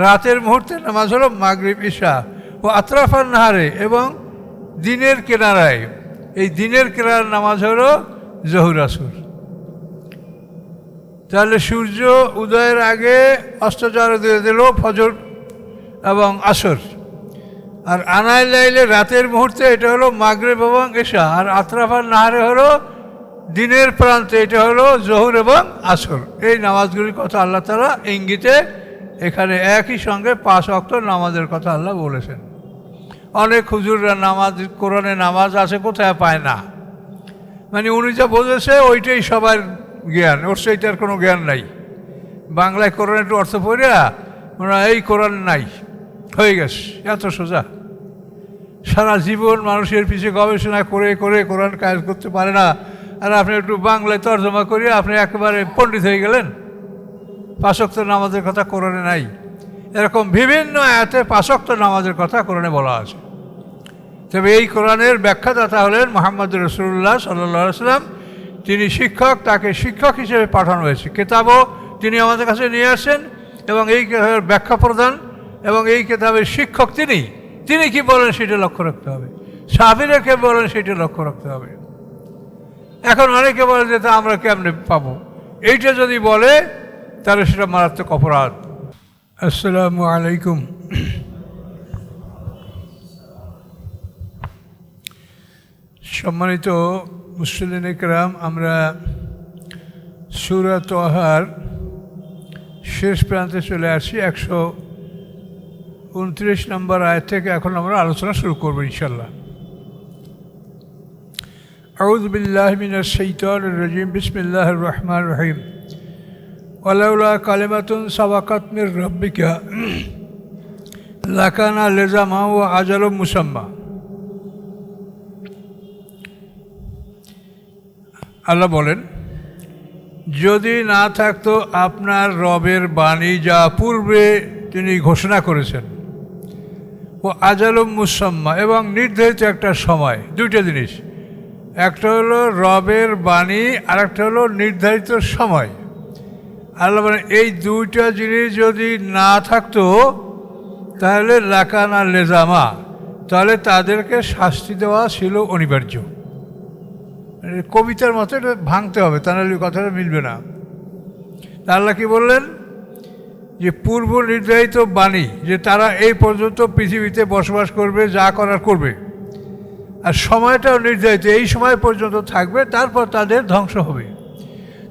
রাতের মুহূর্তের নামাজ হলো মাগরিব ইশা। ও আতরাফান নাহারে, এবং দিনের কিনারায়, এই দিনের কিনারার নামাজ হলো জহুর আসর। তাহলে সূর্য উদয়ের আগে অস্তচার দিয়ে দিল ফজর এবং আসর, আর আনায় লাইলে রাতের মুহূর্তে এটা হলো মাগরিব এবং এশা, আর আতরাফান নাহারে হলো দিনের প্রান্তে, এটা হলো জহুর এবং আসর। এই নামাজগুলির কথা আল্লাহ তাআলা ইঙ্গিতে এখানে একই সঙ্গে 5 ওয়াক্ত নামাজের কথা আল্লাহ বলেছেন। অনেক হুজুররা নামাজ, কোরআনে নামাজ আছে কোথায় পায় না, মানে উনি যা বলেছে ওইটাই সবার জ্ঞান, ওর সেইটার কোনো জ্ঞান নাই। বাংলায় কোরআন একটু অর্থ পড়িয়া ওরা এই কোরআন নাই হয়ে গেছে, এত সোজা। সারা জীবন মানুষের পিছিয়ে গবেষণা করে করে কোরআন কাজ করতে পারে না, আর আপনি একটু বাংলায় তর্জমা করিয়া আপনি একেবারে পণ্ডিত হয়ে গেলেন। 5 ওয়াক্ত নামাজের কথা কোরআনে নাই। এরকম বিভিন্ন আয়াতে 5 ওয়াক্ত নামাজের কথা কোরআনে বলা আছে। তবে এই কোরআনের ব্যাখ্যাদাতা হলেন মুহাম্মদ রাসূলুল্লাহ সাল্লাল্লাহু আলাইহি ওয়াসাল্লাম। তিনি শিক্ষক, তাকে শিক্ষক হিসেবে পাঠানো হয়েছে। কিতাবও তিনি আমাদের কাছে নিয়ে আসেন এবং এই কিতাবের ব্যাখ্যা প্রদান এবং এই কিতাবের শিক্ষক তিনি। তিনি কি বলেন সেটা লক্ষ্য রাখতে হবে, সাহাবীরা কে বলেন সেটা লক্ষ্য রাখতে হবে। এখন অনেকে বলে যে তা আমরা কেমনে পাবো, এইটা যদি বলে তাহলে সেটা মারাত্মক অপরাধ। আসসালামু আলাইকুম। সম্মানিত মুসলিম ইকরাম, আমরা সূরা তাহার শেষ প্রান্তে চলে আসছি। 129 নম্বর আয়াত থেকে এখন আমরা আলোচনা শুরু করব ইনশাআল্লাহ। আউযু বিল্লাহি মিনাশ শাইতানির রাজিম। বিসমিল্লাহির রহমানির রহিম। ওয়ালাউলা কালিমাতুন সাবাকাত মির রাব্বিকা লাকানা লিজামা ওয়া আজালুম মুসাম্মা। আল্লাহ বলেন, যদি না থাকতো আপনার রবের বাণী যা পূর্বে তিনি ঘোষণা করেছেন, ও আজালুম মুসাম্মা, এবং নির্ধারিত একটা সময়। দুইটা জিনিস, একটা হলো রবের বাণী আর একটা হলো নির্ধারিত সময়। আল্লাহ বলেন এই দুইটা জিনিস যদি না থাকতো তাহলে লাকানা লেজামা, তাহলে তাদেরকে শাস্তি দেওয়া ছিল অনিবার্য। কবিতার মতো এটা ভাঙতে হবে, তাহলে কথাটা মিলবে না। আল্লাহ কি বললেন, যে পূর্ব নির্ধারিত বাণী, যে তারা এই পর্যন্ত পৃথিবীতে বসবাস করবে, যা করার করবে, আর সময়টাও নির্ধারিত, এই সময় পর্যন্ত থাকবে, তারপর তাদের ধ্বংস হবে।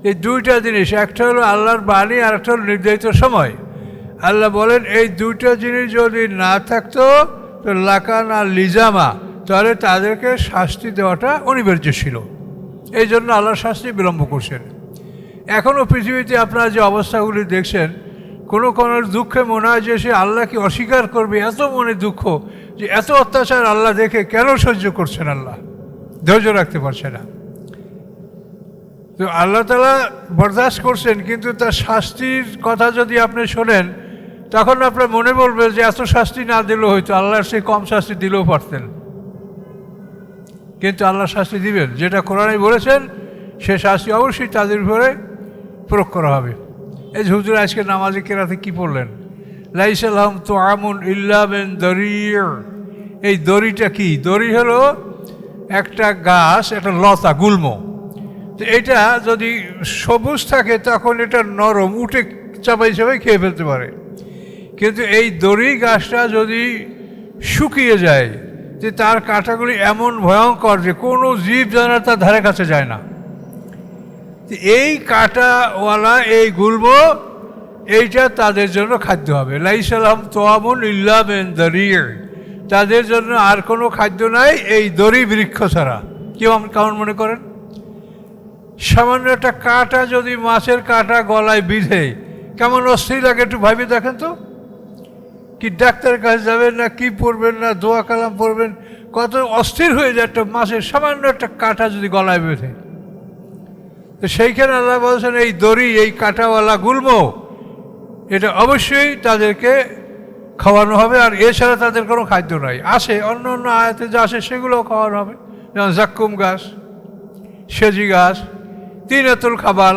এই দুইটা জিনিস, একটা হলো আল্লাহর বাণী আর একটা হলো নির্ধারিত সময়। আল্লাহ বলেন এই দুইটা জিনিস যদি না থাকতো তো লাকানা লিজামা, তাহলে তাদেরকে শাস্তি দেওয়াটা অনিবার্য ছিল। এই জন্য আল্লাহ শাস্তি বিলম্ব করছেন। এখনও পৃথিবীতে আপনারা যে অবস্থাগুলি দেখছেন, কোনো কোনো দুঃখে মনে হয় যে সে আল্লাহকে অস্বীকার করবে, এত মনে দুঃখ যে এত অত্যাচার আল্লাহ দেখে কেন সহ্য করছেন, আল্লাহ ধৈর্য রাখতে পারছে না। তো আল্লাহ তাআলা বরদাস্ত করছেন, কিন্তু তার শাস্তির কথা যদি আপনি শোনেন তখন আপনার মনে বলবে যে এত শাস্তি না দিলেও হয়তো, আল্লাহর সেই কম শাস্তি দিলেও পারতেন। কিন্তু আল্লাহ শাস্তি দিবেন, যেটা কোরআনে বলেছেন সে শাস্তি অবশ্যই তাদের উপরে প্রয়োগ করা হবে। এই হুজুর আজকে নামাজে কেরাতে কি পড়লেন, লাইসা লাহুম তুআমুন ইল্লা মিন দরিয়। এই দড়িটা কি? দড়ি হলো একটা গাছ, একটা লতা, গুল্ম। তো এটা যদি সবুজ থাকে তখন এটা নরম, উঠে চাপাই চাপাই খেয়ে ফেলতে পারে। কিন্তু এই দড়ি গাছটা যদি শুকিয়ে যায়, যে তার কাঁটাগুলি এমন ভয়ঙ্কর যে কোনো জীব জানোয়ার তার ধারে কাছে যায় না। এই কাঁটাওয়ালা এই গুল্ম, এইটা তাদের জন্য খাদ্য হবে। লাইসা লাহুম তুআমুন ইল্লা মিন দরিয়, তাদের জন্য আর কোনো খাদ্য নাই এই দড়ি বৃক্ষ ছাড়া। কেমন মনে করেন, সামান্য একটা কাঁটা যদি মাছের কাঁটা গলায় বিঁধে কেমন অস্থির লাগে, একটু ভাবি দেখেন তো। কি ডাক্তারের কাছে যাবেন না, কি পড়বেন না, দোয়া কালাম পড়বেন, কত অস্থির হয়ে যায় একটা মাছের সামান্য একটা কাঁটা যদি গলায় বেঁধে। তো সেইখানে আল্লাহ বলছেন এই দড়ি, এই কাঁটাওয়ালা গুল্ম, এটা অবশ্যই তাদেরকে খাওয়ানো হবে, আর এছাড়া তাদের কোনো খাদ্য নাই। আসে অন্য অন্য আয়াতে যা আসে সেগুলোও খাওয়ানো হবে, যেমন জাক্কুম গাছ, সেজি গাছ, তিনাতুল খাবাল।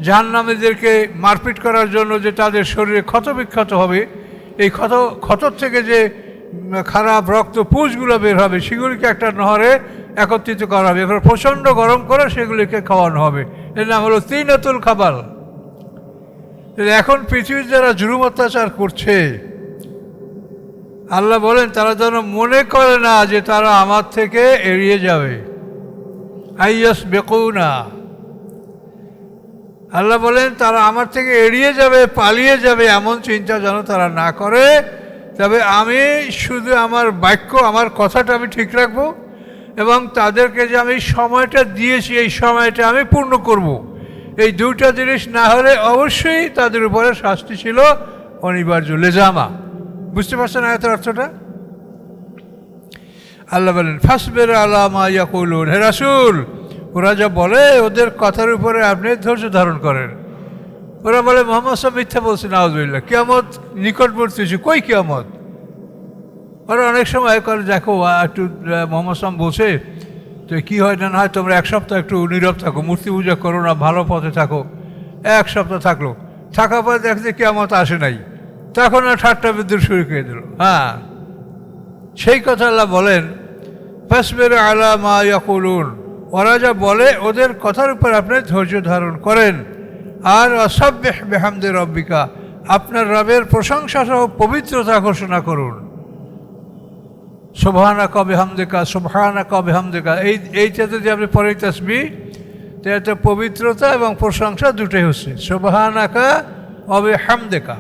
জাহান্নামীদেরকে মারপিট করার জন্য যে তাদের শরীরে ক্ষত বিক্ষত হবে, এই ক্ষতর থেকে যে খারাপ রক্ত পুষগুলো বের হবে সেগুলিকে একটা নহরে একত্রিত করা হবে, এবার প্রচণ্ড গরম করে সেগুলিকে খাওয়ানো হবে। এর নাম হলো তিনাতুল খাবার। এখন পৃথিবীর যারা জুলুম অত্যাচার করছে, আল্লাহ বলেন তারা যেন মনে করে না যে তারা আমার থেকে এড়িয়ে যাবে। আইয়াস বেকুনা, আল্লাহ বলেন তারা আমার থেকে এড়িয়ে যাবে, পালিয়ে যাবে, এমন চিন্তা যেন তারা না করে। তবে আমি শুধু আমার বাক্য, আমার কথাটা আমি ঠিক রাখবো এবং তাদেরকে যে আমি সময়টা দিয়েছি এই সময়টা আমি পূর্ণ করব। এই দুইটা জিনিস না হলে অবশ্যই তাদের উপরে শাস্তি ছিল অনিবার্য, লেজামা। বুঝতে পারছেন আয়াতের অর্থটা? আল্লাহ বলেন ফাসবির আলা মা ইয়াকুলুন, হে রাসূল ওরা যা বলে ওদের কথার উপরে আপনি ধৈর্য ধারণ করেন। ওরা বলে মুহাম্মদ সাহেব মিথ্যা বলছে, নাউযুবিল্লাহ, কিয়ামত নিকটবর্তী, কই কিয়ামত? ওরা অনেক সময় করে দেখো একটু মোহাম্মদ সাহেব বলছে তো কী হয় না হয়, তোমরা এক সপ্তাহ একটু নীরব থাকো, মূর্তি পূজা করো না, ভালো পথে থাকো। এক সপ্তাহ থাকলো, থাকার পরে দেখতে কিয়ামত আসে নাই, তখন আর ঠাট্টা বিদ্রুপ শুরু করে দিল। হ্যাঁ, সেই কথা আল্লাহ বলেন ফাসবির আলা মা ইয়াকুলুন, ওরা যা বলে ওদের কথার উপর আপনি ধৈর্য ধারণ করেন। আর ওয়াসাব্বিহ বিহামদি রাব্বিকা, আপনার রবের প্রশংসা সহ পবিত্রতা ঘোষণা করুন। সুবহানাকা বিহামদিকা, সুবহানাকা বিহামদিকা, এইটা যদি আপনি পরে তাসবিহ, এটা পবিত্রতা এবং প্রশংসা দুটোই হচ্ছে সুবহানাকা ওয়া বিহামদিকা।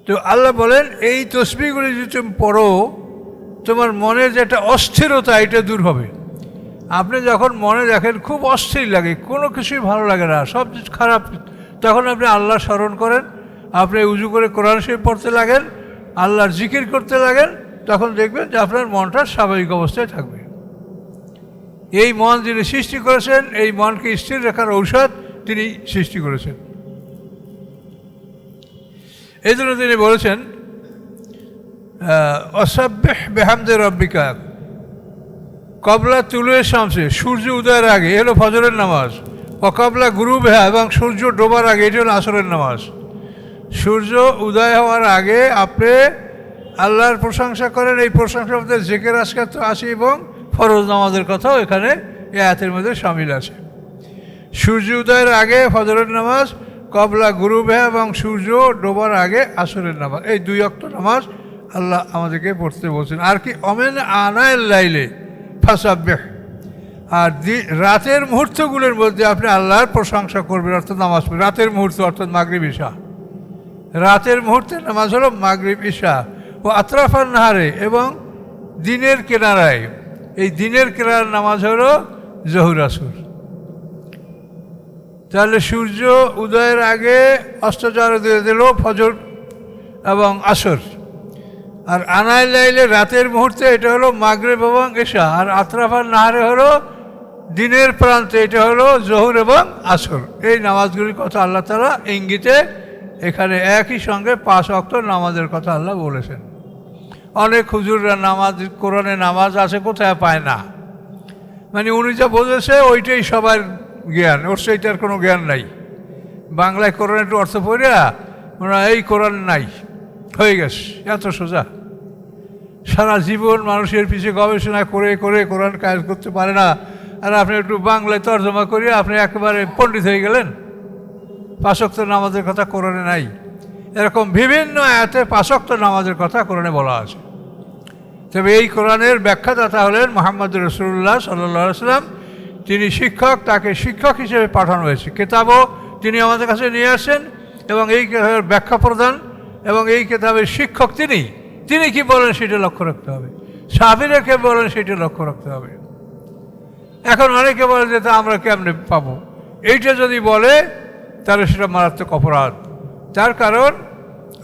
তো আল্লাহ বলেন এই তসবিহগুলি যদি তুমি পড়ো তোমার মনের যে একটা অস্থিরতা এটা দূর হবে। আপনি যখন মনে দেখেন খুব অস্থির লাগে, কোনো কিছুই ভালো লাগে না, সব কিছু খারাপ, তখন আপনি আল্লাহ স্মরণ করেন, আপনি উজু করে কোরআন শরীফ পড়তে লাগেন, আল্লাহর জিকির করতে লাগেন, তখন দেখবেন যে আপনার মনটা স্বাভাবিক অবস্থায় থাকবে। এই মন যিনি সৃষ্টি করেছেন, এই মনকে স্থির রাখার ঔষধ তিনি সৃষ্টি করেছেন। এই জন্য তিনি বলেছেন ওয়াসাব্বিহ বিহামদি রাব্বিকা কবলা তুলুয়ে শামসে, সূর্য উদয়ের আগে এ হলো ফজরের নামাজ। ওয়াকাবলা গুরুবিহা, এবং সূর্য ডোবার আগে এটি হলো আসরের নামাজ। সূর্য উদয় হওয়ার আগে আপনি আল্লাহর প্রশংসা করেন, এই প্রশংসার মধ্যে জিকির আজকার তো আছে এবং ফরজ নামাজের কথাও এখানে এই আয়াতের মধ্যে শামিল আছে। সূর্য উদয়ের আগে ফজরের নামাজ, কবলা গুরুবিহা এবং সূর্য ডোবার আগে আসরের নামাজ, এই দুই ওয়াক্ত নামাজ আল্লাহ আমাদেরকে পড়তে বলছেন। আর কি অমেন আনায়েল লাইলে ফাসাব্বিহ, আর রাতের মুহূর্তগুলোর মধ্যে আপনি আল্লাহর প্রশংসা করবেন, অর্থাৎ নামাজ পড়বেন। রাতের মুহূর্ত অর্থাৎ মাগরিব ঈশা, রাতের মুহূর্তের নামাজ হলো মাগরিব ঈশা। ও আতরাফান নাহারে, এবং দিনের কিনারায়, এই দিনের কিনারার নামাজ হলো জহুর আসর। তাহলে সূর্য উদয়ের আগে অস্তাচর দিয়ে দিল ফজর এবং আসর, আর আনায় লাইলে রাতের মুহূর্তে এটা হলো মাগরিব এবং ঈশা, আর আতরাফান নাহারে হলো দিনের প্রান্তে, এটা হলো জহুর এবং আসর। এই নামাজগুলির কথা আল্লাহ তাআলা ইঙ্গিতে এখানে একই সঙ্গে 5 ওয়াক্ত নামাজের কথা আল্লাহ বলেছেন। অনেক হুজুররা নামাজ, কোরআনে নামাজ আছে কোথায় পায় না, মানে উনি যা বোঝেছে ওইটাই সবার জ্ঞান, ওর সেইটার কোনো জ্ঞান নাই। বাংলায় কোরআন একটু অর্থ পড়িয়া ওরা এই কোরআন নাই হয়ে গেছে, এত সোজা। সারা জীবন মানুষের পিছিয়ে গবেষণা করে করে কোরআন কাজ করতে পারে না, আর আপনি একটু বাংলায় তর্জমা করিয়া আপনি একেবারে পণ্ডিত হয়ে গেলেন। 5 ওয়াক্ত নামাজের কথা কোরআনে নাই। এরকম বিভিন্ন আয়াতে 5 ওয়াক্ত নামাজের কথা কোরআনে বলা আছে। তবে এই কোরআনের ব্যাখ্যাদাতা হলেন মুহাম্মদ রাসূলুল্লাহ সাল্লাল্লাহু আলাইহি ওয়াসাল্লাম। তিনি শিক্ষক, তাকে শিক্ষক হিসেবে পাঠানো হয়েছে। কিতাবও তিনি আমাদের কাছে নিয়ে আসেন এবং এই কিতাবের ব্যাখ্যা প্রদান এবং এই কিতাবের শিক্ষক তিনি। তিনি কি বলেন সেটা লক্ষ্য রাখতে হবে, সাহাবীরা কে বলেন সেটা লক্ষ্য রাখতে হবে। এখন অনেকে বলে যে তা আমরা কেমনে পাবো, এইটা যদি বলে তাহলে সেটা মারাত্মক অপরাধ। তার কারণ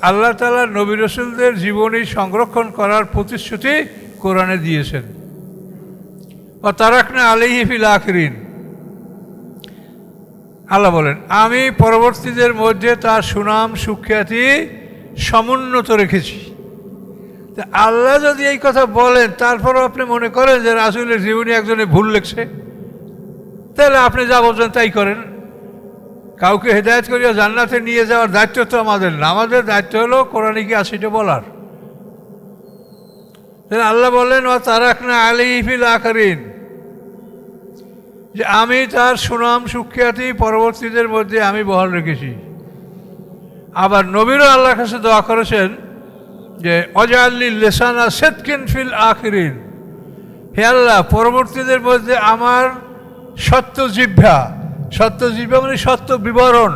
আল্লাহ তাআলা নবী রাসূলদের জীবনী সংরক্ষণ করার প্রতিশ্রুতি কোরআনে দিয়েছেন। ও তারাকনা আলাইহি ফিল আখিরিন, আল্লাহ বলেন আমি পরবর্তীদের মধ্যে তার সুনাম সুখ্যাতি সমুন্নত রেখেছি। আল্লাহ যদি এই কথা বলেন তারপরও আপনি মনে করেন যে রাসূলের জীবনী একজনে ভুল লিখছে, তাহলে আপনি যা বলছেন তাই করেন। কাউকে হেদায়েত করিয়া জান্নাতে নিয়ে যাওয়ার দায়িত্ব তো আমাদের না, আমাদের দায়িত্ব হলো কোরআনে কি আছে এটা বলার। আল্লাহ বললেন ওয়া তারাকনা আলাইহি ফিল আখিরিন, যে আমি তার সুনাম সুখ্যাতি পরবর্তীদের মধ্যে আমি বহাল রেখেছি। আবার নবীরও আল্লাহর কাছে দোয়া করেছেন যে ওয়াজআলনি লিসানা সিদকিন ফিল আখিরিন, হে আল্লাহ পরবর্তীদের মধ্যে আমার সত্য জিহ্বা মানে সত্য বিবরণ,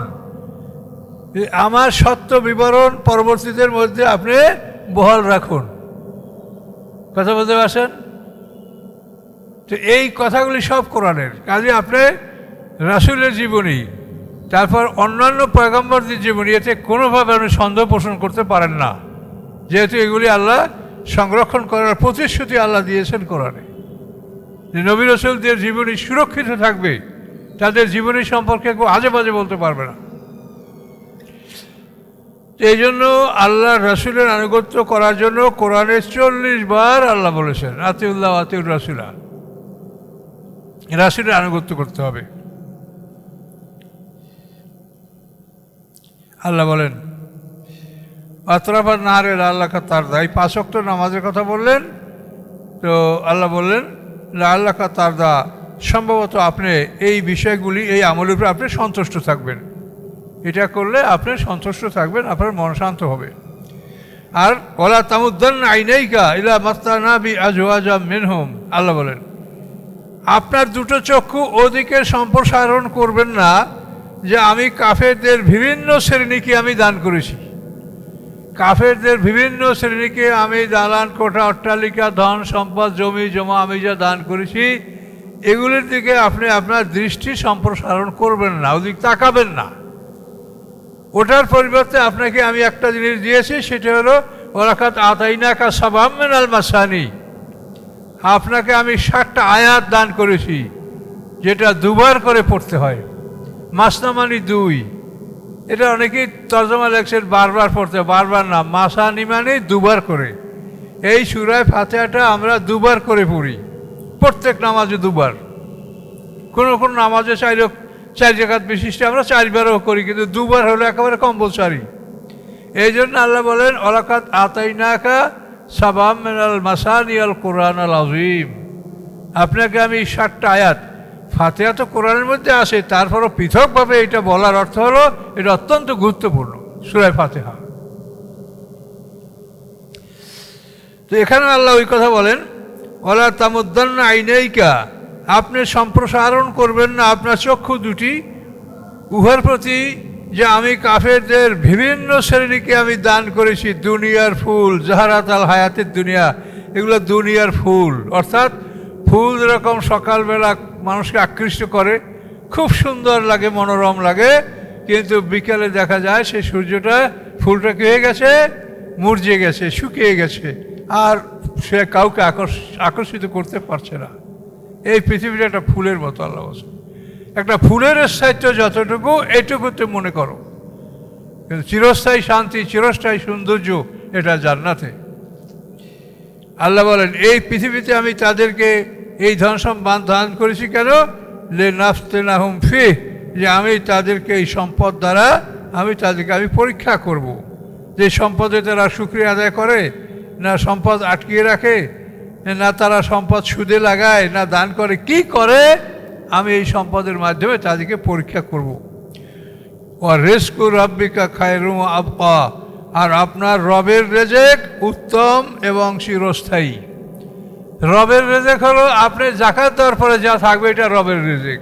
আমার সত্য বিবরণ পরবর্তীদের মধ্যে আপনি বহাল রাখুন। কথা বলতে পারছেন তো? এই কথাগুলি সব কোরআনের কাজে আপনি রাসূলের জীবনী, তারপর অন্যান্য পয়গম্বরদের জীবনী, এতে কোনোভাবে আপনি সন্দেহ পোষণ করতে পারেন না, যেহেতু এগুলি আল্লাহ সংরক্ষণ করার প্রতিশ্রুতি আল্লাহ দিয়েছেন কোরআনে, যে নবী রাসূলদের জীবনী সুরক্ষিত থাকবে, তাদের জীবনী সম্পর্কে কেউ আজে বাজে বলতে পারবে না। এই জন্য আল্লাহ রাসূলের আনুগত্য করার জন্য কোরআনে 40 বার আল্লাহ বলেছেন আতিউল্লাহ আতিউর রাসূলা, রাসূলের আনুগত্য করতে হবে। আল্লাহ বলেন আতরাফার নাহারে লাআল্লাকা তারদা, এই 5 ওয়াক্ত নামাজের কথা বললেন, তো আল্লাহ বললেন লাআল্লাকা তারদা, সম্ভবত আপনি এই বিষয়গুলি, এই আমলের উপরে আপনি সন্তুষ্ট থাকবেন, এটা করলে আপনি সন্তুষ্ট থাকবেন, আপনার মন শান্ত হবে। আর ওয়ালা তামুদ্দান্না আইনাইকা ইলা মাত্তানা বিআজওয়াজিম মিনহুম, আল্লাহ বলেন আপনার দুটো চক্ষু ওদিকে সম্প্রসারণ করবেন না যে আমি কাফেরদের বিভিন্ন শ্রেণীকে আমি দান করেছি, কাফেরদের বিভিন্ন শ্রেণীকে আমি দালান কোঠা অট্টালিকা ধন সম্পদ জমি জমা আমি যা দান করেছি এগুলির দিকে আপনি আপনার দৃষ্টি সম্প্রসারণ করবেন না, ওদিক তাকাবেন না। ওটার পরিবর্তে আপনাকে আমি একটা জিনিস দিয়েছি, সেটা হলো ওয়ালাকাদ আতাইনাকা সাবআম মিনাল মাসানি, আপনাকে আমি 60টা আয়াত দান করেছি, যেটা দুবার করে পড়তে হয়। মাসনা মানে 2, এটা অনেকেই তর্জমা লেখছেন বারবার পড়তে, বারবার না, মাসানি মানে দুবার করে। এই সূরা ফাতিহাটা আমরা দুবার করে পড়ি, প্রত্যেক নামাজে দুবার, কোনো কোনো নামাজে 4 রাকাত বিশিষ্ট আমরা 4 বারও করি, কিন্তু দুবার হলো একেবারে কম্পালসারি। এই জন্য আল্লাহ বলেন ওয়ালাকাদ আতাইনাকা সাবআম মিনাল মাসানি আল কোরআন আল আযীম, আপনাকে আমি 60টা আয়াত, ফাতিহা তো কোরআনের মধ্যে আসে, তারপরও পৃথকভাবে এটা বলার অর্থ হলো এটা অত্যন্ত গুরুত্বপূর্ণ সূরা ফাতিহা। তো এখানে আল্লাহ ওই কথা বলেন ওয়ালা তামুদ্দান্না আইনাইকা, আপনি সম্প্রসারণ করবেন না আপনার চক্ষু দুটি উহার প্রতি যে আমি কাফেরদের বিভিন্ন শ্রেণীকে আমি দান করেছি দুনিয়ার ফুল, জাহারাত আল হায়াতের দুনিয়া, এগুলো দুনিয়ার ফুল, অর্থাৎ ফুল যেরকম সকালবেলা মানুষকে আকৃষ্ট করে, খুব সুন্দর লাগে, মনোরম লাগে, কিন্তু বিকালে দেখা যায় সেই সূর্যটা, ফুলটা কি হয়ে গেছে, মুরঝে গেছে, শুকিয়ে গেছে, আর সে কাউকে আকর্ষিত করতে পারছে না। এই পৃথিবীটা একটা ফুলের মতো, আল্লাহ বলছেন একটা ফুলের স্থায়িত্ব যতটুকু এইটুকুতে মনে করো, কিন্তু চিরস্থায়ী শান্তি চিরস্থায়ী সৌন্দর্য এটা জান্নাতে। আল্লাহ বলেন এই পৃথিবীতে আমি তাদেরকে এই ধন সম্পদ দান করেছি কেন, লিনাফতিনাহুম ফিহ, যে আমি তাদেরকে এই সম্পদ দ্বারা আমি তাদেরকে পরীক্ষা করব, যে সম্পদে তারা শুকরিয়া আদায় করে না সম্পদ আটকিয়ে রাখে, না তারা সম্পদ সুদে লাগায়, না দান করে, কি করে, আমি এই সম্পদের মাধ্যমে তাদেরকে পরীক্ষা করব। ওয়া রিজকু রাব্বিকা খায়রুম ওয়া আবকা, আর আপনার রবের রেজেক উত্তম এবং চিরস্থায়ী। রবের রেজেক হলো আপনি যাকাত দেওয়ার পরে যা থাকবে এটা রবের রেজেক,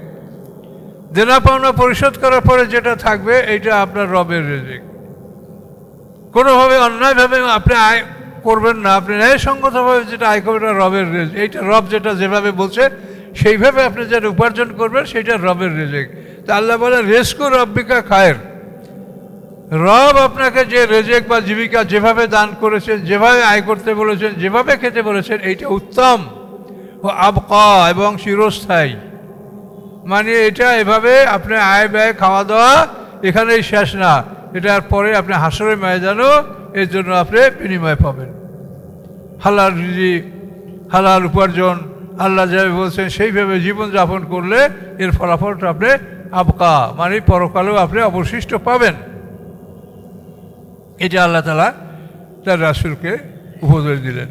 দেনা পাওনা পরিশোধ করার পরে যেটা থাকবে এটা আপনার রবের রেজেক। কোনোভাবে অন্যায়ভাবে আপনি আয় করবেন না, আপনি ন্যায়সঙ্গতভাবে যেটা আয় করবেন এটা রবের রেজেক, এইটা রব যেটা যেভাবে বলছে সেইভাবে আপনি যেটা উপার্জন করবেন সেটা রবের রেজেক। তা আল্লাহ বলেন রিজকু রাব্বিকা খায়র, রব আপনাকে যে রেজেক বা জীবিকা যেভাবে দান করেছেন, যেভাবে আয় করতে বলেছেন, যেভাবে খেতে বলেছেন, এইটা উত্তম ও আবকা এবং চিরস্থায়ী। মানে এটা এভাবে আপনি আয় ব্যয় খাওয়া দাওয়া এখানেই শেষ না, এটার পরে আপনি হাসরের ময়দানও এর জন্য আপনি বিনিময় পাবেন। হালাল রিজিক, হালাল উপার্জন, আল্লাহ যেভাবে বলছেন সেইভাবে জীবনযাপন করলে এর ফলাফলটা আপনি আবকা, মানে পরকালেও আপনি অবশিষ্ট পাবেন। এটা আল্লাহ তাআলা তার রাসূলকে উপদেশ দিলেন।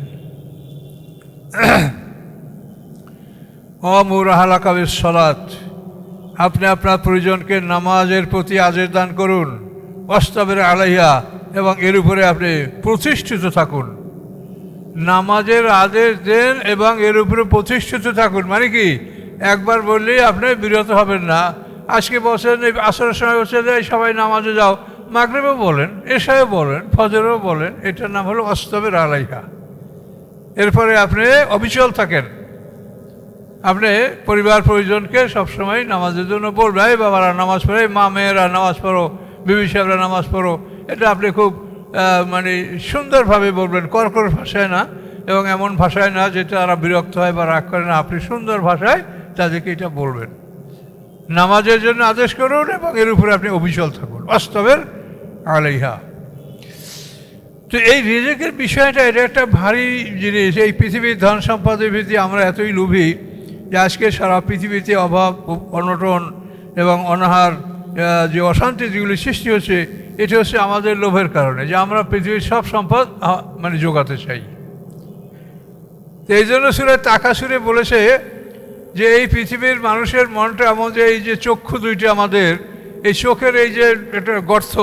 ওয়ামুর আহলাকা বিস-সালাত, আপনি আপনার পরিজনকে নামাজের প্রতি আদেশ দান করুন। ওয়াসতাবির আলাইহা, এবং এর উপরে আপনি প্রতিষ্ঠিত থাকুন। নামাজের আদেশ দেন এবং এর উপরে প্রতিষ্ঠিত থাকুন, মানে কি একবার বললেই আপনি বিরত হবেন না। আজকে বলছেন, এই আসরের সময় বলছেন যে সবাই নামাজে যাও, মাগরিবেও বলেন, এশায়ও বলেন, ফজরেও বলেন, এটার নাম হলো ওয়াসতাবির আলাইহা। এরপরে আপনি অবিচল থাকেন, আপনি পরিবার পরিজনকে সবসময় নামাজের জন্য বলবেন, এই বাবারা নামাজ পড়ো, এই মা মেয়েরা নামাজ পড়ো, বিবি সাহেবরা নামাজ পড়ো। এটা আপনি খুব মানে সুন্দরভাবে বলবেন, কর্কশ ভাষায় না, এবং এমন ভাষায় না যেটা তারা বিরক্ত হয় বা রাগ করে না। আপনি সুন্দর ভাষায় তাদেরকে এটা বলবেন, নামাজের জন্য আদেশ করুন এবং এর উপরে আপনি অবিচল থাকুন। ওয়াসতাবির আলাইহা। তো এই রিজিকের বিষয়টা, এটা একটা ভারী জিনিস। এই পৃথিবীর ধন সম্পদের প্রতি আমরা এতই লোভী যে আজকে সারা পৃথিবীতে অভাব, অনটন এবং অনাহার, যে অশান্তি যেগুলি সৃষ্টি হচ্ছে, এটা হচ্ছে আমাদের লোভের কারণে, যে আমরা পৃথিবীর সব সম্পদ মানে জোগাতে চাই। তো এই জন্য সূরা তাকাসুরে বলেছে যে এই পৃথিবীর মানুষের মনটা এমন যে এই যে চক্ষু দুইটি আমাদের, এই চোখের এই যে একটা গর্ত,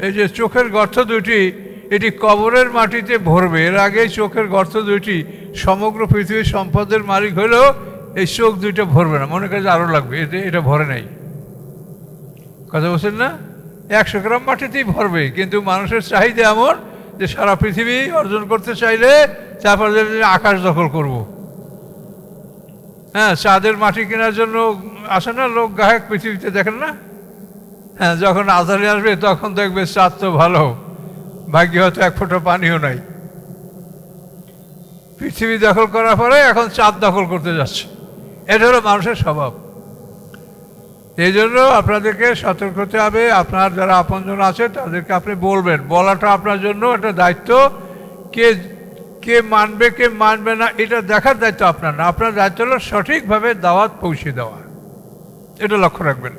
এই যে চোখের গর্ত দুইটি, এটি কবরের মাটিতে ভরবে। এর আগে চোখের গর্ত দুইটি সমগ্র পৃথিবীর সম্পদের মালিক হলেও এই চোখ দুইটা ভরবে না, মনে করে যে আরও লাগবে, এটা ভরে নাই। কথা বলছেন না? 100 গ্রাম মাটিতেই ভরবে, কিন্তু মানুষের চাহিদা এমন যে সারা পৃথিবী অর্জন করতে চাইলে তারপর আকাশ দখল করব। হ্যাঁ, চাঁদের মাটি কেনার জন্য আসে না লোক গায়ক পৃথিবীতে, দেখেন না? হ্যাঁ, যখন আধারে আসবে তখন দেখবে চাঁদ তো ভালো, ভাগ্যে হয়তো 1 ফোঁটা পানিও নাই। পৃথিবী দখল করার পরে এখন চাঁদ দখল করতে যাচ্ছে। এটা হলো মানুষের স্বভাব। এই জন্য আপনাদেরকে সতর্ক হতে হবে। আপনার যারা আপনজন আছে তাদেরকে আপনি বলবেন, বলাটা আপনার জন্য একটা দায়িত্ব। কে মানবে কে মানবে না এটা দেখার দায়িত্ব আপনার না, আপনার দায়িত্ব হলো সঠিকভাবে দাওয়াত পৌঁছে দেওয়া। এটা লক্ষ্য রাখবেন।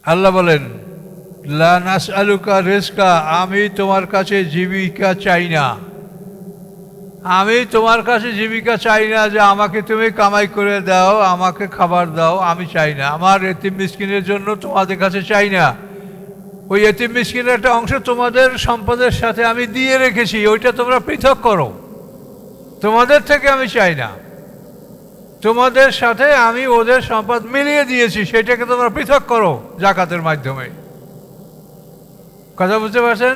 আল্লাহ বলেন, লা নাসআলুকা রিজকা, আমি তোমার কাছে জীবিকা চাই না। আমি তোমার কাছে জীবিকা চাই না যে আমাকে তুমি কামাই করে দাও, আমাকে খাবার দাও, আমি চাই না। আমার এতিম মিসকিনের জন্য তোমাদের কাছে চাই না। ওই এতিম মিসকিনের একটা অংশ তোমাদের সম্পদের সাথে আমি দিয়ে রেখেছি, ওইটা তোমরা পৃথক করো। তোমাদের থেকে আমি চাই না, তোমাদের সাথে আমি ওদের সম্পদ মিলিয়ে দিয়েছি, সেটাকে তোমরা পৃথক করো জাকাতের মাধ্যমে। কথা বুঝতে পারছেন?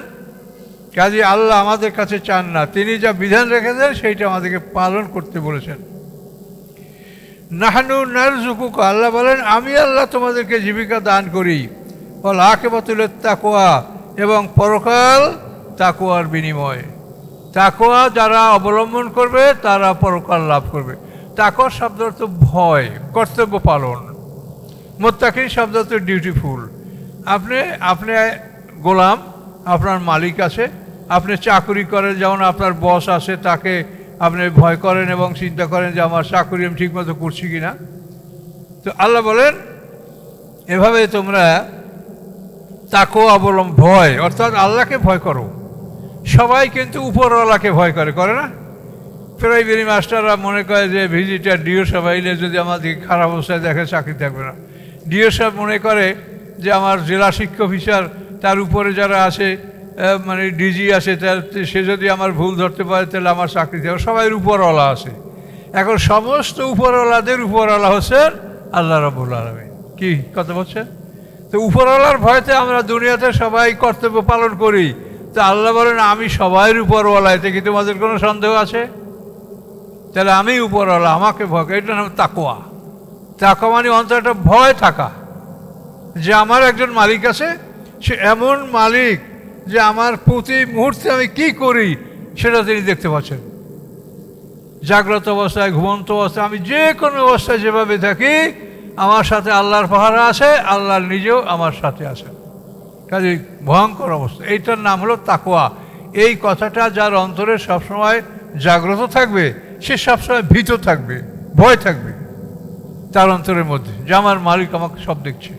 কাজে আল্লাহ আমাদের কাছে চান না, তিনি যা বিধান রেখেছেন সেইটা আমাদেরকে পালন করতে বলেছেন। নাহনু নারযুকুকা, আল্লাহ বলেন আমি আল্লাহ তোমাদেরকে জীবিকা দান করি। ওয়াল আকিবাতুল তাকওয়া, এবং পরকাল তাকওয়ার বিনিময়। তাকওয়া যারা অবলম্বন করবে তারা পরকাল লাভ করবে। তাকওয়া শব্দ অর্থ ভয়, কর্তব্য পালন। মুত্তাকিন শব্দ অর্থ ডিউটিফুল। আপনি গোলাম, আপনার মালিক আছে, আপনি চাকরি করেন, যেমন আপনার বস আছে, তাকে আপনি ভয় করেন এবং চিন্তা করেন যে আমার চাকরি আমি ঠিকমতো করছি কিনা। তো আল্লাহ বলেন এভাবে তোমরা তাকওয়া অবলম্বন, ভয় অর্থাৎ আল্লাহকে ভয় করো। সবাই কিন্তু উপরওয়ালাকে ভয় করে না? প্রাইমারি মাস্টাররা মনে করে যে ভিজিটার ডিও সাহেব আইলে যদি আমাদেরকে খারাপ অবস্থায় দেখে চাকরি থাকবে না। ডিও সাহেব মনে করে যে আমার জেলা শিক্ষা অফিসার, তার উপরে যারা আছে মানে ডিজি আছে, সে যদি আমার ভুল ধরতে পারে তাহলে আমার চাকরি থাকবে। সবাই উপরওয়ালা আছে। এখন সমস্ত উপরওয়ালাদের উপরওয়ালা হচ্ছেন আল্লাহ রাব্বুল আলামিন। কি কথা বলছেন? তো উপরওয়ালার ভয়তে আমরা দুনিয়াতে সবাই কর্তব্য পালন করি। তো আল্লাহ বলেন আমি সবাইয়ের উপরওয়ালা, এতে কি তোমাদের কোনো সন্দেহ আছে? তাহলে আমি উপরওয়ালা, আমাকে ভয় করি, এটা নাম তাকওয়া। তাকওয়া মানে অন্তরে একটা ভয় থাকা যে আমার একজন মালিক আছে, সে এমন মালিক যে আমার প্রতি মুহূর্তে আমি কি করি সেটা তিনি দেখতে পাচ্ছেন। জাগ্রত অবস্থায়, ঘুমন্ত অবস্থায়, আমি যে কোনো অবস্থায় যেভাবে থাকি, আমার সাথে আল্লাহর পাহারা আছে, আল্লাহ নিজেও আমার সাথে আছেন। কাজে ভয়ঙ্কর অবস্থা, এইটার নাম হলো তাকওয়া। এই কথাটা যার অন্তরে সবসময় জাগ্রত থাকবে সে সবসময় ভীত থাকবে, ভয় থাকবে তার অন্তরের মধ্যে, যে আমার মালিক আমাকে সব দেখছে,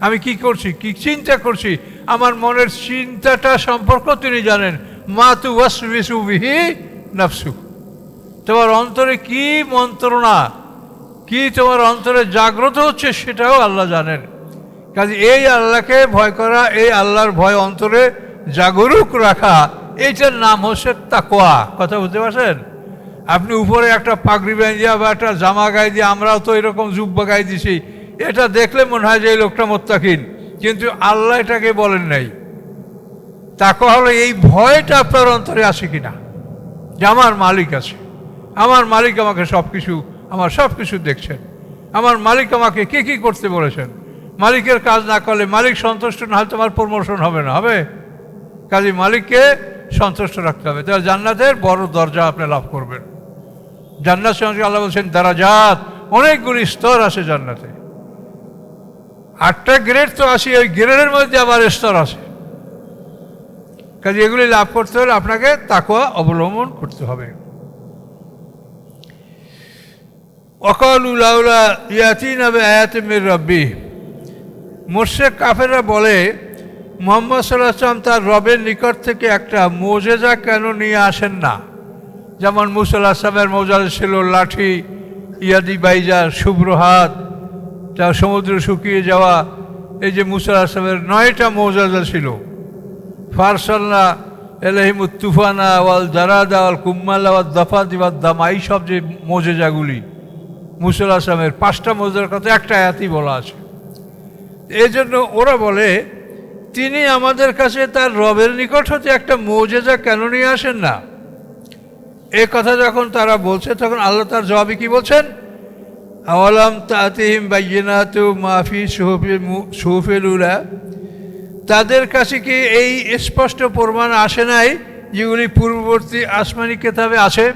আমি কি করছি, কি চিন্তা করছি, আমার মনের চিন্তাটা সম্পর্ক তিনি জানেন। মা তু ওয়াসবিসু বিহি নাফসু, তোমার অন্তরে কি মন্ত্রণা, কি তোমার অন্তরে জাগ্রত হচ্ছে সেটাও আল্লাহ জানেন। কাজে এই আল্লাহকে ভয় করা, এই আল্লাহর ভয় অন্তরে জাগরুক রাখা, এইটার নাম হচ্ছে তাকওয়া। কথা বুঝতে পারছেন? আপনি উপরে একটা পাগড়ি বাঁধিয়া বা একটা জামা গায়ে দিয়ে, আমরাও তো এরকম জুব্বা গায়ে দিছি, এটা দেখলে মনে হয় যে এই লোকটা মোত্তাকিন, কিন্তু আল্লাহ এটাকে বলেন নাই। তাকওয়া হলো এই ভয়টা আপনার অন্তরে আছে কিনা, যে আমার মালিক আছে, আমার মালিক আমাকে সব কিছু, আমার সব কিছু দেখছেন, আমার মালিক আমাকে কি কি করতে বলেছেন, মালিকের কাজ না করলে, মালিক সন্তুষ্ট না হলে তোমার প্রমোশন হবে না, হবে? কাজে মালিককে সন্তুষ্ট রাখতে হবে, তাহলে জান্নাতের বড় দরজা আপনি লাভ করবেন। জান্নাত সঙ্গে আল্লাহ বলছেন দারাজাত, অনেকগুলি স্তর আছে জান্নাতে, 8টা গ্রেড তো আছে, ওই গ্রেডের মধ্যে আবার স্তর আছে। কাজে এগুলি লাভ করতে হলে আপনাকে তাকওয়া অবলম্বন করতে হবে। ওয়াকালু লাউলা ইয়াতিনা বিআয়াতিন মির রাব্বিহি, মুশরিক কাফেররা বলে মুহাম্মদ সাল্লাল্লাহু আলাইহি ওয়াসাল্লাম তার রবের নিকট থেকে একটা মুজিজা কেন নিয়ে আসেন না? যেমন মুসা আলাইহিস সালামের মুজিজা ছিল লাঠি, ইয়াদি বাইজা, শুভ্র হাত, তার সমুদ্র শুকিয়ে যাওয়া, এই যে মুসা আলাইহিস সালামের 9টা মুজিজা ছিল। ফারসালনা ইলাইহিমুত তুফানা ওয়াল জারাদা ওয়াল কুম্মালা ওয়াদ দাফাদি ওয়াদ দামা, এই সব যে মুজিজাগুলি মুসা আলাইহিস সালামের 5টা মুজিজার কথা একটা আয়াতই বলা আছে। এই জন্য ওরা বলে তিনি আমাদের কাছে তার রবের নিকট হতে একটা মুজিজা কেন নিয়ে আসেন না? এ কথা যখন তারা বলছে, তখন আল্লাহ তার জবাবে কি বলছেন? আওয়ালাম তাতিহিম বাইয়িনাতু মা ফি সুহুফিল উলা, তাদের কাছে কি এই স্পষ্ট প্রমাণ আসে নাই যেগুলি পূর্ববর্তী আসমানি কেতাবে আছে?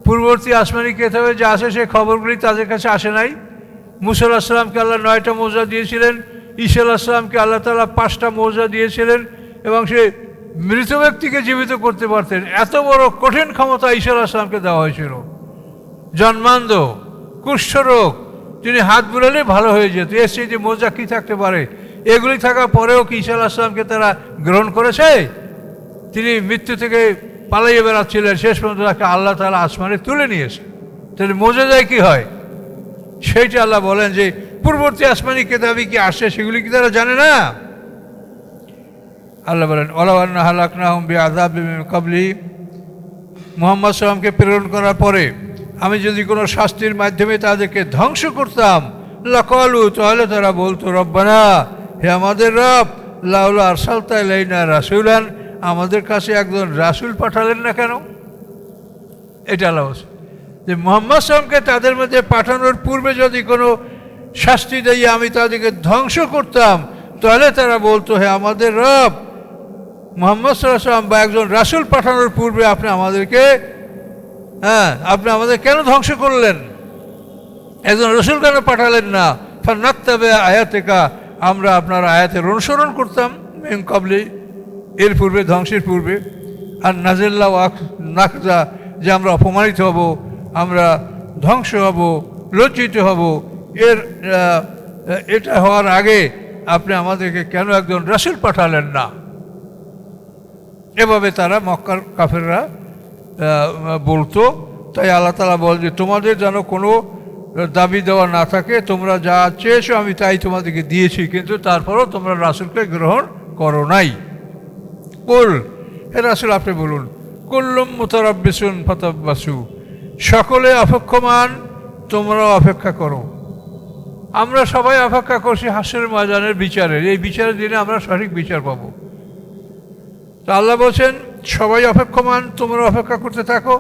পূর্ববর্তী আসমানি কেতাবে যা আছে সে খবরগুলি তাদের কাছে আসে নাই? মুসা আলাইহিস সালামকে আল্লাহ 9টা মুজিজা দিয়েছিলেন, ঈসা আলাইহিস সালামকে আল্লাহ তাআলা 5টা মুজিজা দিয়েছিলেন, এবং সে মৃত ব্যক্তিকে জীবিত করতে পারতেন। এত বড় কঠিন ক্ষমতা ঈসা আলাইহিস সালামকে দেওয়া হয়েছিল। জন্মান্ধ, কুষ্ঠরোগ, তিনি হাত বুলালে ভালো হয়ে যেত, এর সেই যে মুজিজা কী থাকতে পারে? এগুলি থাকার পরেও কি ঈসা আলাইহিস সালামকে তারা গ্রহণ করেছে? তিনি মৃত্যু থেকে পালাইয়ে বেড়াচ্ছিলেন, শেষ পর্যন্ত তাকে আল্লাহ তাআলা আসমানে তুলে নিয়েছে। তাহলে মুজিজায় কি হয় সেইটা আল্লাহ বলেন যে পূর্ববর্তী আসমানি কেতাবে কি আসে সেগুলি কি তারা জানে না? আল্লাহ বলেন ওয়ালাউ আন্না হালাকনাহুম বিআযাবিম মিন ক্বাবলি, মুহাম্মদ সাল্লাল্লাহু আলাইহি ওয়াসাল্লামকে প্রেরণ করার পরে আমি যদি কোনো শাস্তির মাধ্যমে তাদেরকে ধ্বংস করতাম, লাকালু, তাহলে তারা বলতো রব্বানা, হে আমাদের রব, লাউলা আরসালতা ইলাইনা রাসূলান, আমাদের কাছে একজন রাসূল পাঠালেন না কেন? এটা আল্লাহ বলছে যে মুহাম্মদ সাল্লাল্লাহু আলাইহি ওয়াসাল্লামকে তাদের মধ্যে পাঠানোর পূর্বে যদি কোনো শাস্তি দিয়ে আমি তাদেরকে ধ্বংস করতাম, তাহলে তারা বলতো হে আমাদের রব, মুহাম্মদ সাল্লাল্লাহু আলাইহি ওয়াসাল্লাম বা একজন রাসূল পাঠানোর পূর্বে আপনি আমাদেরকে আপনি আমাদের কেন ধ্বংস করলেন? একজন রসুল কেন পাঠালেন না? ফানাত্তাবে আয়াতিকা, আমরা আপনার আয়াতের অনুসরণ করতাম, মিন ক্বাবলি, এর পূর্বে, ধ্বংসের পূর্বে। আর নাজিল্লা নাকজা, যে আমরা অপমানিত হব, আমরা ধ্বংস হব, লজ্জিত হব, এটা হওয়ার আগে আপনি আমাদেরকে কেন একজন রাসূল পাঠালেন না? এভাবে তারা মক্কার কাফেররা বলতো। তাই আল্লাহ তাআলা বল যে তোমাদের যেন কোনো দাবি দেওয়া না থাকে, তোমরা যা চেয়েছো আমি তাই তোমাদেরকে দিয়েছি, কিন্তু তারপরও তোমরা রাসূলকে গ্রহণ করো নাই। কুল, হে রাসূল আপনি বলুন, কুল্লুম মুতারাব্বিসুন ফাতাব্বাসু, সকলে অপেক্ষমান, তোমরাও অপেক্ষা করো। আমরা সবাই অপেক্ষা করছি হাসরের ময়দানের বিচারের, এই বিচারের দিনে আমরা সঠিক বিচার পাবো। তো আল্লাহ বলছেন সবাই অপেক্ষমান, তোমরা অপেক্ষা করতে থাকো।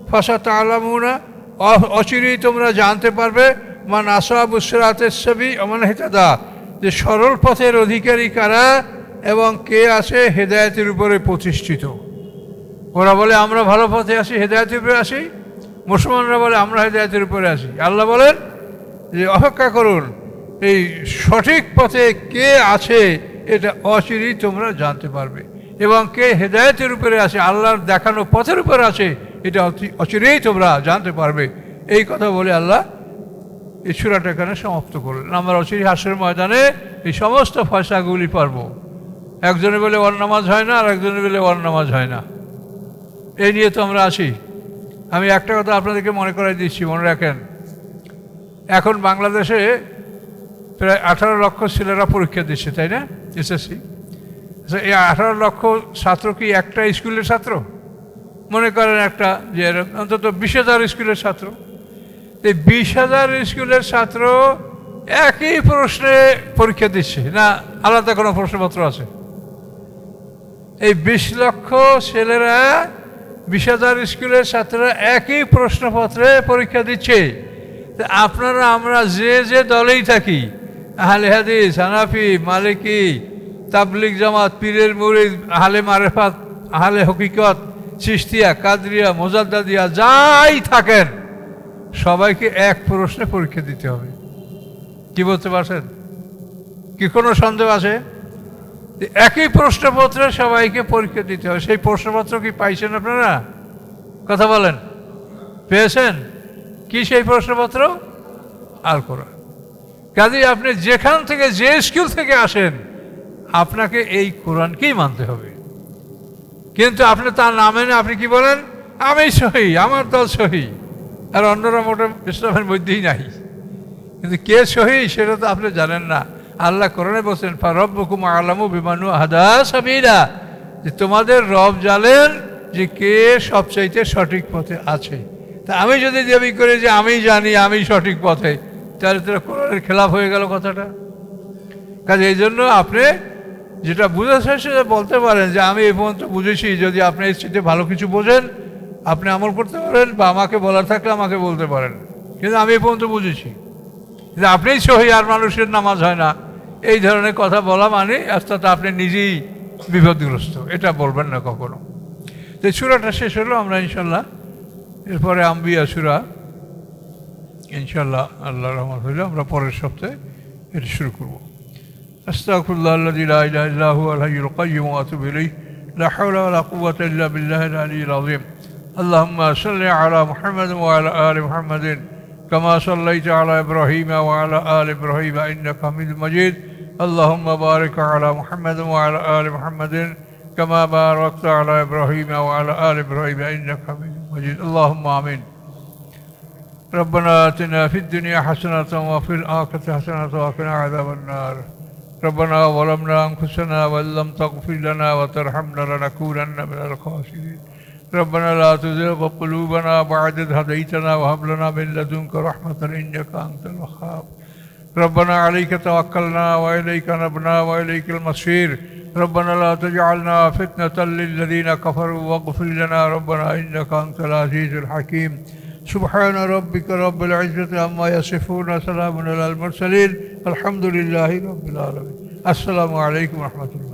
ফাসাতা'লামুনা, অচিরেই তোমরা জানতে পারবে, মান আসহাবুস সিরাতিস সাবি ওয়া মান ইহতাদা, যে সরল পথের অধিকারী কারা এবং কে আছে হেদায়েতের উপরে প্রতিষ্ঠিত। ওরা বলে আমরা ভালো পথে আসি, হেদায়েতের উপরে আসি, মুসলমানরা বলে আমরা হেদায়েতের উপরে আসি। আল্লাহ বলেন যে অপেক্ষা করুন, এই সঠিক পথে কে আছে এটা অচিরেই তোমরা জানতে পারবে, এবং কে হেদায়েতের উপরে আছে, আল্লাহর দেখানো পথের উপরে আছে, এটা অচিরেই তোমরা জানতে পারবে। এই কথা বলে আল্লাহ এই সূরাটা এখানে সমাপ্ত করলেন। আমরা অচিরেই হাসরের ময়দানে এই সমস্ত ফয়সালাগুলি পারবো। একজনে বলে ওয়ার নামাজ হয় না, আর একজনে বলে ওয়ার নামাজ হয় না, এই নিয়ে তো আমরা আছি। আমি একটা কথা আপনাদেরকে মনে করাই দিচ্ছি, মনে রাখেন, এখন বাংলাদেশে প্রায় 18 লক্ষ ছেলেরা পরীক্ষা দিচ্ছে, তাই না, এসএসসি। এই 18 লক্ষ ছাত্র কি একটা স্কুলের ছাত্র? মনে করেন একটা যে অন্তত 20,000 স্কুলের ছাত্র। এই 20,000 স্কুলের ছাত্র একই প্রশ্নে পরীক্ষা দিচ্ছে না আলাদা কোনো প্রশ্নপত্র আছে? এই 20 লক্ষ ছেলেরা, 20,000 স্কুলের ছাত্ররা একই প্রশ্নপত্রে পরীক্ষা দিচ্ছে। আপনারা আমরা যে যে দলেই থাকি, আহলে হাদিস, হানাফি, মালিকি, তাবলিগ জামাত, পীরের মুরিদ, আহলে মারেফাত, আহলে হকিকত, চিশতিয়া, কাদরিয়া, মোজাদ্দাদিয়া, যাই থাকেন সবাইকে এক প্রশ্নে পরীক্ষা দিতে হবে। কি বলতে পারছেন? কি কোনো সন্দেহ আছে? একই প্রশ্নপত্রে সবাইকে পরীক্ষা দিতে হবে। সেই প্রশ্নপত্র কি পাইছেন আপনারা? কথা বলেন, পেয়েছেন? কি সেই প্রশ্নপত্র? আল কোরআন। কাজেই আপনি যেখান থেকে, যে স্কুল থেকে আসেন, আপনাকে এই কোরআনকেই মানতে হবে। কিন্তু আপনি তার না মেনে আপনি কি বলেন? আমি সহি, আমার দল সহি, আর অন্যরা মোটা ইসলামের মধ্যেই নাই। কিন্তু কে সহি সেটা তো আপনি জানেন না। আল্লাহ কোরআনে বলছেন ফারাব্বুকুম আ'লামু বিমান হাদা সাবিলা, যে তোমাদের রব জানেন যে কে সবচাইতে সঠিক পথে আছে। তা আমি যদি দাবি করি যে আমি জানি, আমি সঠিক পথে, তাহলে তো কোরআনের খেলাফ হয়ে গেল কথাটা। কাজে এই জন্য আপনি যেটা বুঝেছেন সেটা বলতে পারেন যে আমি এই পর্যন্ত বুঝেছি। যদি আপনি এর চেয়ে ভালো কিছু বোঝেন আপনি আমল করতে পারেন, বা আমাকে বলার থাকলে আমাকে বলতে পারেন। কিন্তু আমি এই পর্যন্ত বুঝেছি যে আপনিই সহি আর মানুষের নামাজ হয় না, এই ধরনের কথা বলা মানে আস্তে আপনি নিজেই বিপদগ্রস্ত। এটা বলবেন না কখনো। তো সূরাটা শেষ হলো, আমরা ইনশাল্লাহ এরপরে আম্বিয়া সূরা ইনশাল্লাহ আল্লাহ রহমান হইলে আমরা পরের সপ্তাহে এটা শুরু করবো। আস্তাগফিরুল্লাহ আল্লাযী লা ইলাহা ইল্লা হুয়াল হাইয়ুল কাইয়্যুম ওয়া আতুবু ইলাইহি লা হাওলা ওয়া লা কুওয়াতা ইল্লা বিল্লাহিল আলিয়্যিল আযীম। আল্লাহুম্মা সাল্লি আলা মুহাম্মাদ ওয়া আলা আলি মুহাম্মাদিন কামা সাল্লাইতা আলা ইব্রাহিম ওয়া আলা আলি ইব্রাহিম ইন্নাকা হামিদুম মাজিদ। আল্লাহুম্মা বারিক আলা মুহাম্মাদ ওয়া আলা আলি মুহাম্মাদিন কামা বারাকতা আলা ইব্রাহিম ওয়া আলা আলি ইব্রাহিম ইন্নাকা হামিদুম মাজিদ। আল্লাহুম্মা আমিন। ربنا آتنا في الدنيا حسنة وفي الآخرة حسنة وقنا عذاب النار. ربنا ظلمنا أنفسنا وإن لم تغفر لنا وترحمنا لنكونن من الخاسرين. ربنا لا تزغ قلوبنا بعد إذ هديتنا وهب لنا من لدنك رحمة إنك أنت الوهاب. ربنا عليك توكلنا وإليك نبنا وإليك المصير. ربنا لا تجعلنا فتنة للذين كفروا واغفر لنا ربنا إنك أنت العزيز الحكيم. سبحان ربك رب العزة عما يصفون وسلام على المرسلين والحمد لله رب العالمين. السلام عليكم ورحمة الله.